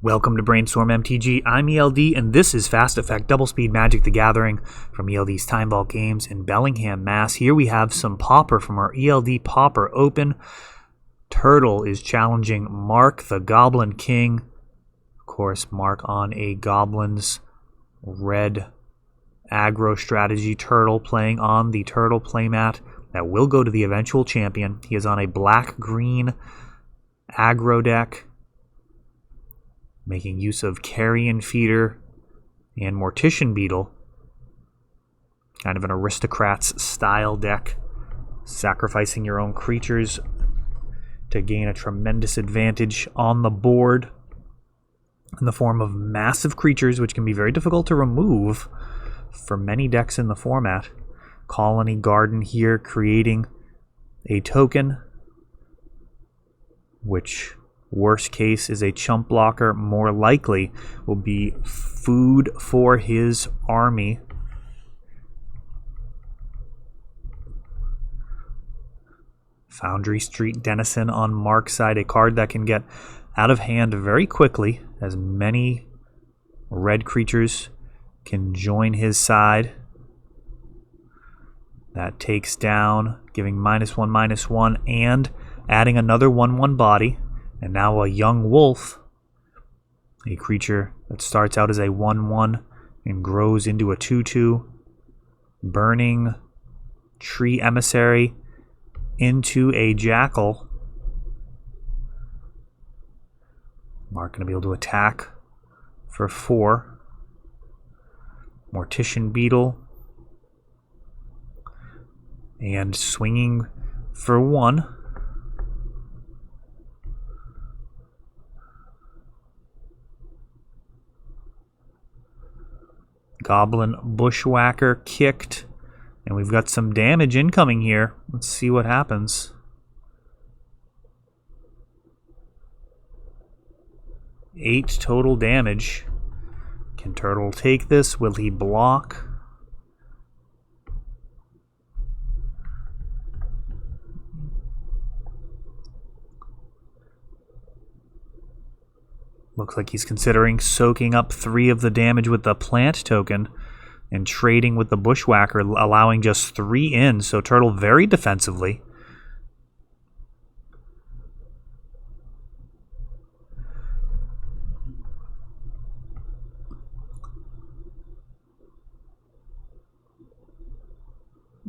Welcome to Brainstorm MTG. I'm ELD, and this is Fast Effect Double Speed Magic the Gathering from ELD's Time Vault Games in Bellingham, Mass. Here we have some Pauper from our ELD Pauper Open. Turtle is challenging Mark the Goblin King. Of course, Mark on a Goblins red aggro strategy. Turtle playing on the Turtle playmat that will go to the eventual champion. He is on a black-green aggro deck, making use of Carrion Feeder and Mortician Beetle. Kind of an Aristocrats style deck, sacrificing your own creatures to gain a tremendous advantage on the board in the form of massive creatures, which can be very difficult to remove for many decks in the format. Colony Garden here, creating a token, which worst case is a chump blocker. More likely will be food for his army. Foundry Street Denizen on Mark's side, a card that can get out of hand very quickly, as many red creatures can join his side. That takes down, giving -1/-1, and adding another 1/1 body. And now a Young Wolf, a creature that starts out as a 1/1 and grows into a 2/2. Burning Tree Emissary into a Jackal. Mark going to be able to attack for 4. Mortician Beetle. And swinging for 1. Goblin Bushwhacker kicked, and we've got some damage incoming here. Let's see what happens. 8 total damage. Can Turtle take this? Will he block? Looks like he's considering soaking up 3 of the damage with the plant token and trading with the Bushwhacker, allowing just 3 in. So Turtle very defensively.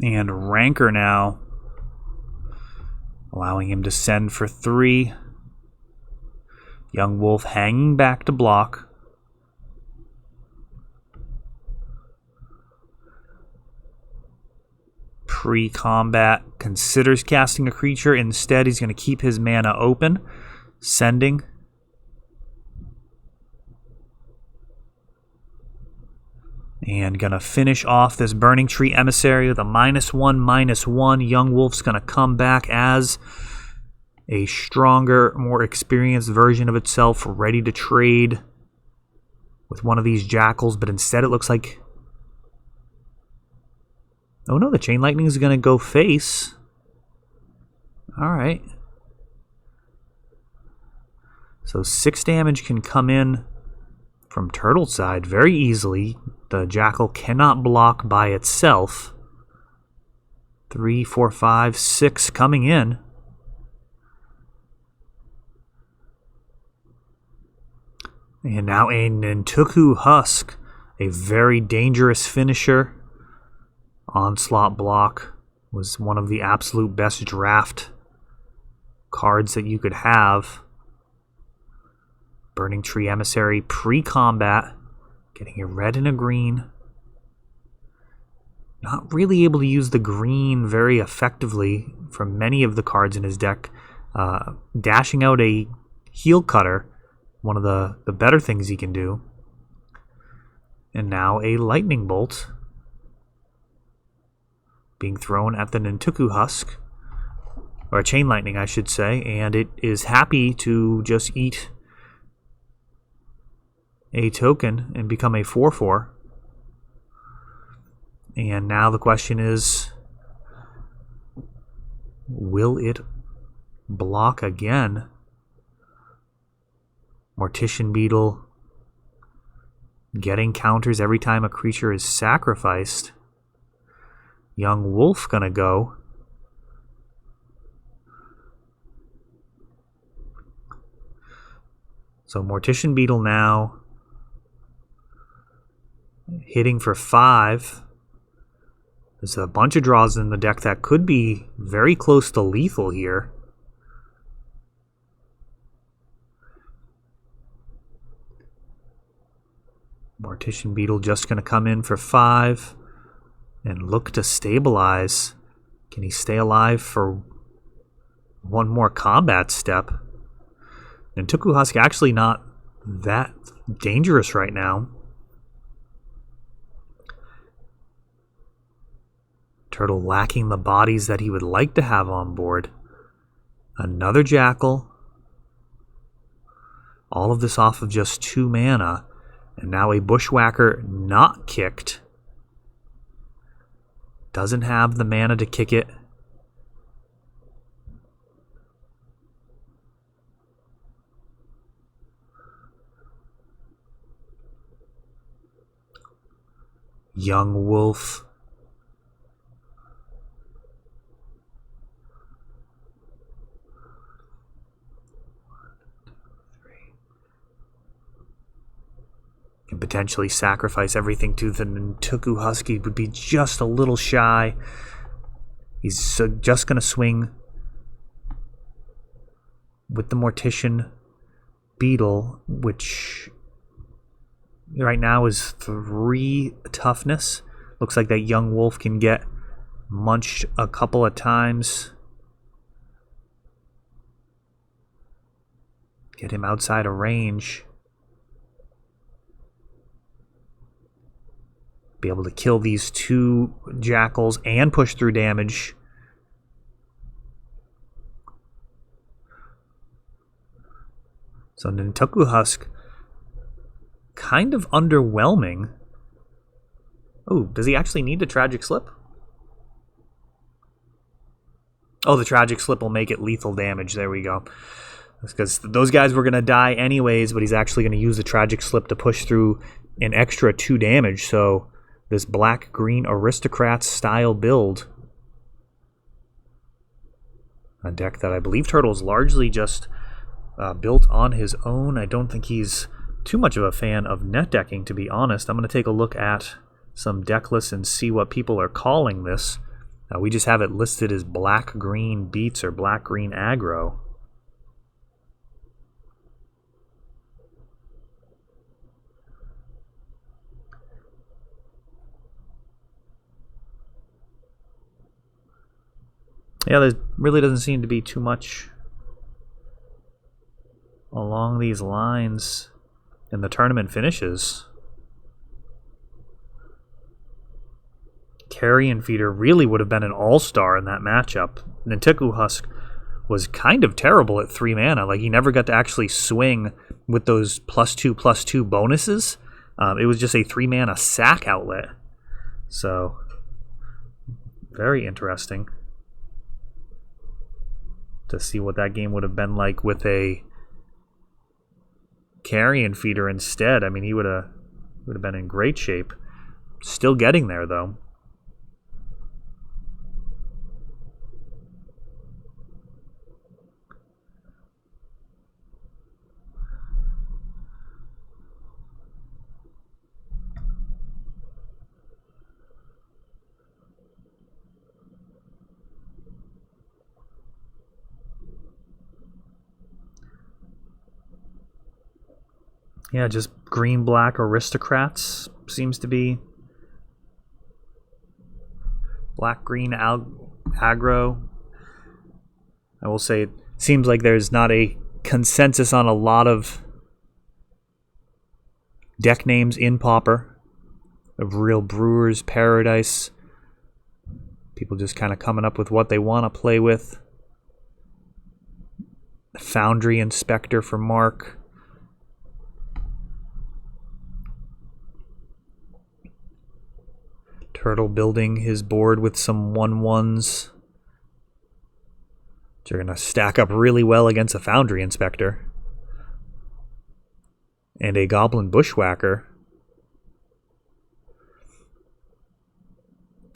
And Rancor now, allowing him to send for 3. Young Wolf hanging back to block. Pre-combat considers casting a creature. Instead, he's going to keep his mana open. Sending. And going to finish off this Burning Tree Emissary with a -1/-1. Young Wolf's going to come back as a stronger, more experienced version of itself, ready to trade with one of these Jackals, but instead it looks like... Oh no, the Chain Lightning is going to go face. Alright. So 6 damage can come in from Turtle's side very easily. The Jackal cannot block by itself. 3, 4, 5, 6 coming in. And now a Nintuku Husk, a very dangerous finisher. Onslaught block was one of the absolute best draft cards that you could have. Burning Tree Emissary pre-combat, getting a red and a green. Not really able to use the green very effectively for many of the cards in his deck. Dashing out a Heel Cutter, one of the better things he can do. And now a Lightning Bolt being thrown at the Nintuku Husk, or a Chain Lightning I should say, and it is happy to just eat a token and become a 4/4. And now the question is, will it block again? Mortician Beetle getting counters every time a creature is sacrificed. Young Wolf gonna go. So Mortician Beetle now hitting for 5. There's a bunch of draws in the deck that could be very close to lethal here. Mortician Beetle just going to come in for 5 and look to stabilize. Can he stay alive for one more combat step? And Tuku Husk actually not that dangerous right now. Turtle lacking the bodies that he would like to have on board. Another Jackal. All of this off of just 2 mana. And now a Bushwhacker not kicked. Doesn't have the mana to kick it. Young Wolf. Can potentially sacrifice everything to the Tuku Husky. Would be just a little shy. He's just going to swing with the Mortician Beetle, which right now is 3 toughness. Looks like that Young Wolf can get munched a couple of times. Get him outside of range. Be able to kill these 2 Jackals and push through damage. So Nintoku Husk kind of underwhelming. Oh, does he actually need the Tragic Slip? Oh, the Tragic Slip will make it lethal damage. There we go. Because those guys were going to die anyways, but he's actually going to use the Tragic Slip to push through an extra 2 damage. So this black-green Aristocrats style build. A deck that I believe Turtle's largely just built on his own. I don't think he's too much of a fan of net decking, to be honest. I'm going to take a look at some deck lists and see what people are calling this. We just have it listed as black-green beats or black-green aggro. Yeah, there really doesn't seem to be too much along these lines in the tournament finishes. Carrion Feeder really would have been an all-star in that matchup. Nintoku Husk was kind of terrible at 3 mana. Like, he never got to actually swing with those +2/+2 bonuses. It was just a 3 mana sack outlet. So, very interesting to see what that game would have been like with a Carrion Feeder instead. I mean, he would have been in great shape. Still getting there, though. Yeah, just green-black Aristocrats seems to be black-green aggro. I will say it seems like there's not a consensus on a lot of deck names in Pauper. Of Real Brewer's Paradise. People just kind of coming up with what they want to play with. Foundry Inspector for Mark. Turtle building his board with some 1/1s. Which are going to stack up really well against a Foundry Inspector. and a Goblin Bushwhacker.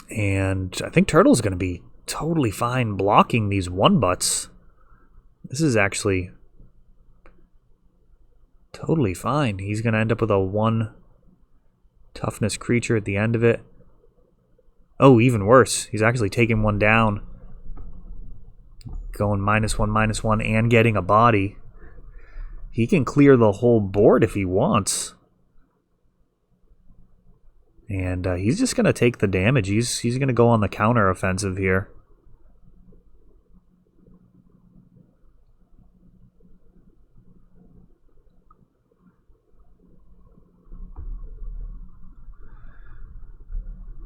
And I think Turtle's going to be totally fine blocking these 1-butts. This is actually totally fine. He's going to end up with a 1 toughness creature at the end of it. Oh, even worse. He's actually taking one down. Going -1/-1 and getting a body. He can clear the whole board if he wants. And he's just going to take the damage. He's going to go on the counter offensive here.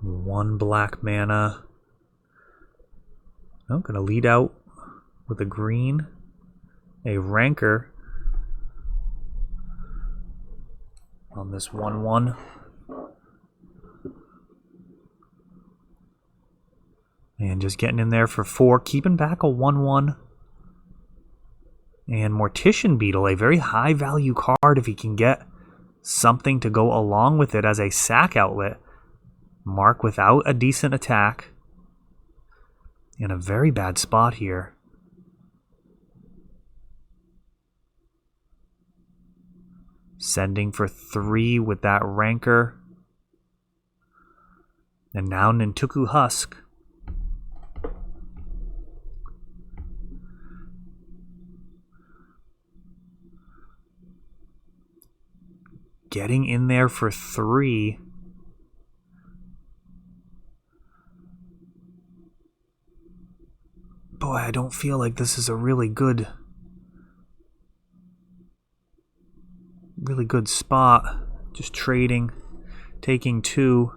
One black mana. I'm going to lead out with a green. A Rancor on this 1/1. And just getting in there for 4, keeping back a 1/1. And Mortician Beetle, a very high value card if he can get something to go along with it as a sack outlet. Mark without a decent attack. In a very bad spot here. Sending for 3 with that Rancor. And now Nintuku Husk. Getting in there for 3. Boy, I don't feel like this is a really good spot. Just trading, taking 2.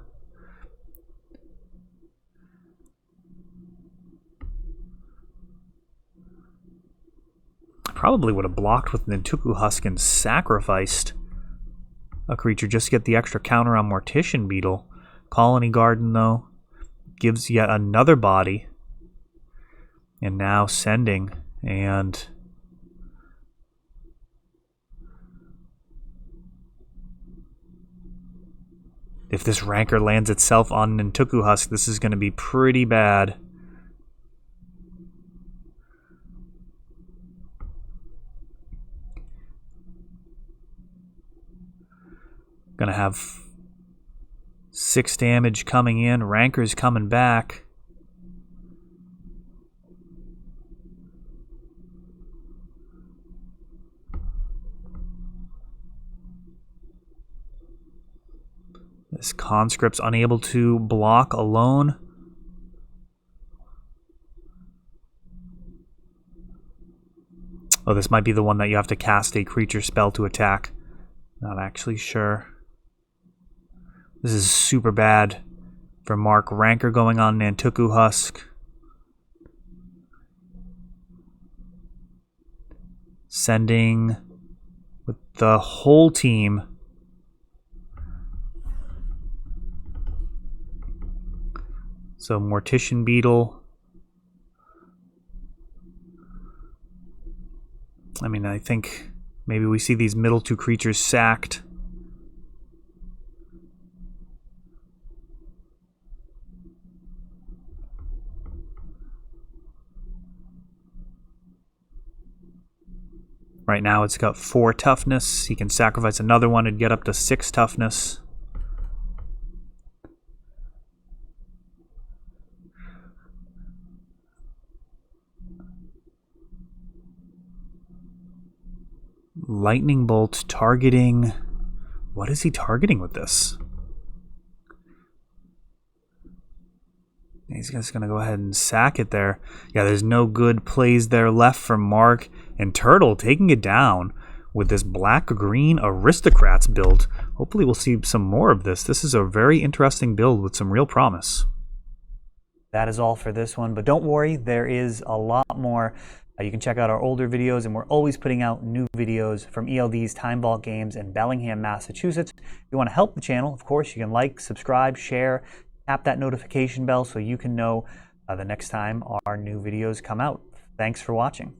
I probably would have blocked with Nintuku Husk and sacrificed a creature just to get the extra counter on Mortician Beetle. Colony Garden, though, gives yet another body. And now sending, and if this Rancor lands itself on Nintuku Husk, this is going to be pretty bad. Going to have 6 damage coming in. Rancor's coming back. This Conscript's unable to block alone. Oh, this might be the one that you have to cast a creature spell to attack. Not actually sure. This is super bad for Mark. Rancor going on Nintuku Husk. Sending with the whole team. So Mortician Beetle. I mean, I think maybe we see these middle 2 creatures sacked. Right now it's got 4 toughness. He can sacrifice another one and get up to 6 toughness. Lightning Bolt targeting... What is he targeting with this? He's just going to go ahead and sack it there. Yeah, there's no good plays there left for Mark. And Turtle taking it down with this black-green Aristocrats build. Hopefully we'll see some more of this. This is a very interesting build with some real promise. That is all for this one, but don't worry, there is a lot more. You can check out our older videos, and we're always putting out new videos from ELD's Time Vault Games in Bellingham, Massachusetts. If you want to help the channel, of course, you can like, subscribe, share, tap that notification bell so you can know the next time our new videos come out. Thanks for watching.